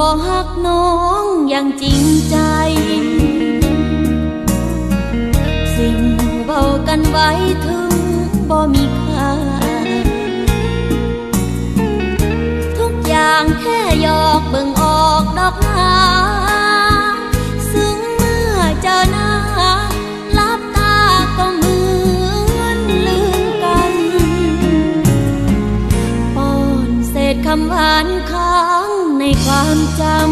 บ่ฮักน้องอย่างจริงใจสิ่งเว้ากันไว้ถึงบ่มีค่าทุกอย่างแค่หยอกเบิ่งออกดอกหนาซึ่งเมื่อเจอหน้าลับตาก็เหมือนลืมกันป้อนเศษคำหวานค้างในความจำ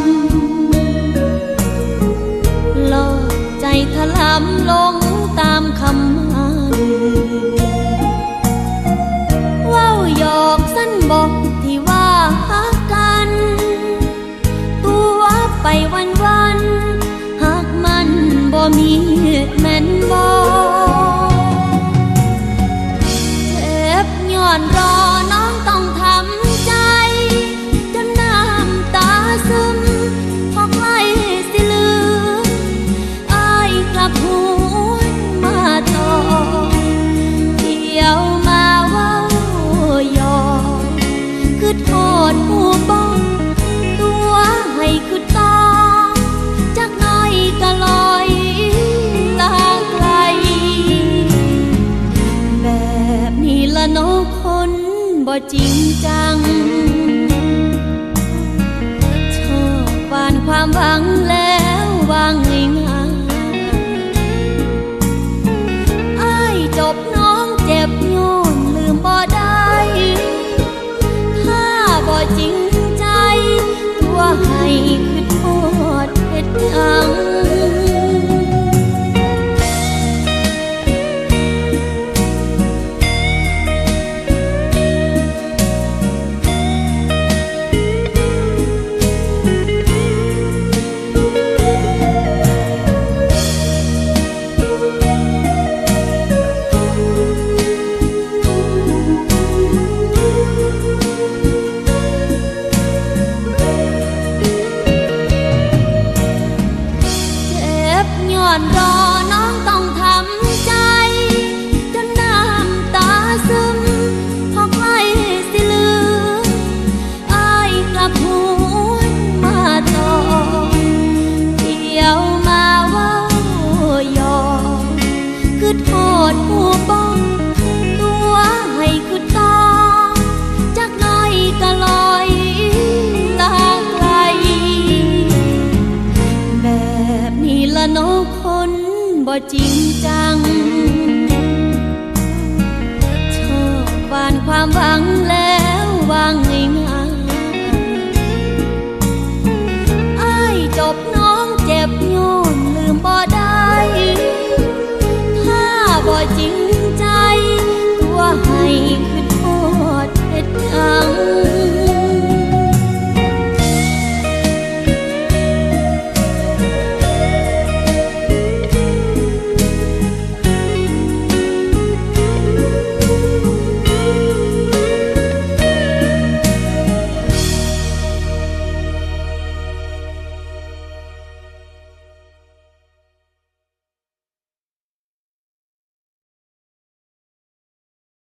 หลอกใจถลำลงตามคำมันว่าวหยอกสั้นบอกที่ว่าฮักกันตัวไปวันหักมันบ่มีแม่นบ่เจ็บย้อนรอน้องต้องทำใจซึมพอใกล้สิลืมอ้ายกลับหวนมาต่อเที่ยวมาเว้าหยอกคือโทษผู้บ้องตัวให้คือต้องจักน้อยก็ลอยตาไกลแบบนี้ละน้องคนบ่จริงจังความหวังแล้ววางง่ายๆอ้ายจบน้องเจ็บย้อนลืมบ่ได้ถ้าบ่จริงใจตัวให้คือโทษเฮ็ดหยังรอน้องต้องทำใจจนน้ำตาซึมพอใกล้สิลืมอ้ายกลับหวนมาต่อเที่ยวมาเว้าหยอกคือโทษผู้บ้องตัวให้คือต้องจักน้อยก็ลอยตาไกลแบบนี้ละน้องคนบ่จริงจังชอบหวานความหวัง